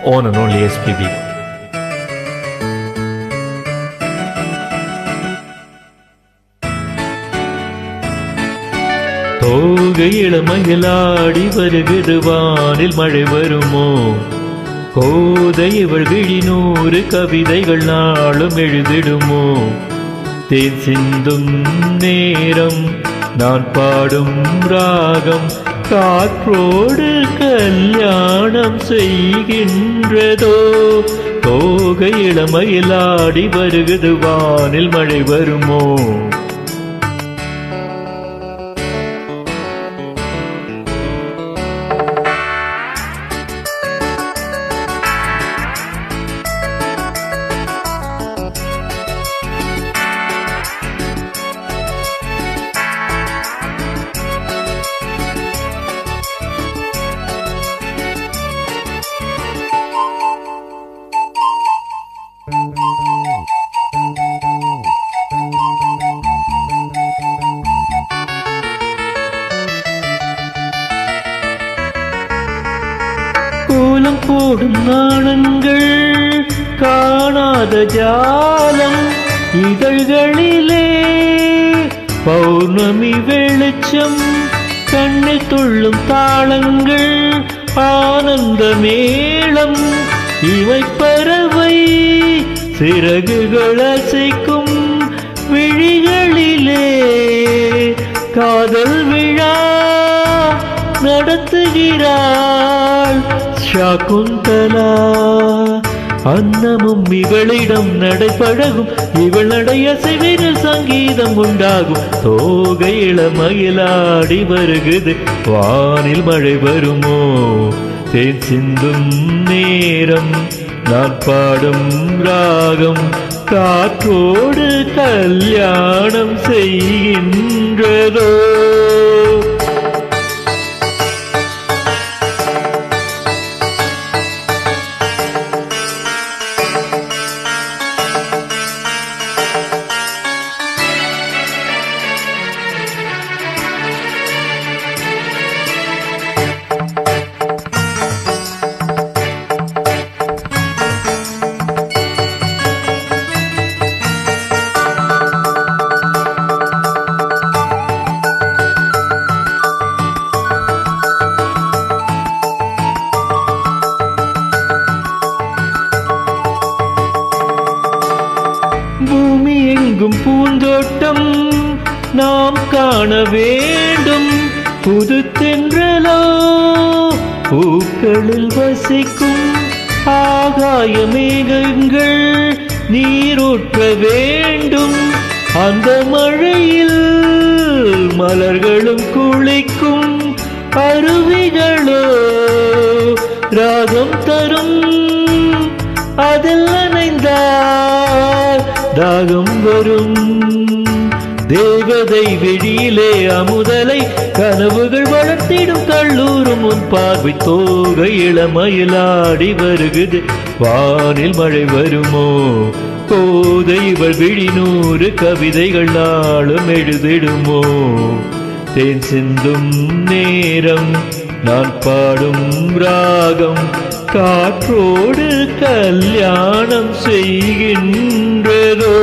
one and only SPB. தோகை இளமயிலாடி வருகிறது வானில் மழை வருமோ கோதை இவள் விழி 100 கவிதைகள் நாளும் எழுதிடுமோ தேன் சிந்தும் நேரம் நான் பாடும் ராகம் காற்றோடு கல்யாணம் செய்கின்றதோ தோகை இளமயிலாடி வருகிறது வானில் மழை வருமோ கோலம் போடும் நாணங்கள் காணாத ஜாலம் இதழ்களிலே பௌர்ணமி வெளிச்சம் கண்ணில் துள்ளும் தாளங்கள் ஆனந்த மேளம் இவை பறவை சிறகுகள் அசைக்கும் விழிகளிலே காதல் விழா நடத்துகிறாள் சகுந்தலா அன்னமும் இவளிடம் நடைபழகும் இவள் நடையசைவினில் சங்கீதம் உண்டாகும் தோகை இளமயிலாடி வருகிறது வானில் மழை வருமோ தேன் சிந்தும் நேரம் நான் பாடும் ராகம் காற்றோடு கல்யாணம் செய்கின்றதோ பூமி எங்கும் பூந்தோட்டம் நாம் காண வேண்டும் புது தென்றலோ பூக்களில் வசிக்கும் ஆகாய மேகங்கள் நீரூற்ற வேண்டும் அந்த மழையில் மலர்களும் குளிக்கும் அருவிகளோ ராகம் தரும் அதில் நனைந்தார் தாகம் வரும் தேவதை வெளியிலே அமுதலை கனவுகள் வளர்த்திடும் கல்லூரும் உன் பார்வை தோகை இளமயிலாடி வருகுது வானில் மழை வருமோ கோதை இவள் விழி 100 கவிதைகள் நாளும் எழுதிடுமோ தேன் சிந்தும் நேரம் நான் பாடும் ராகம் காற்றோடு கல்யாணம் செய்கின்றதோ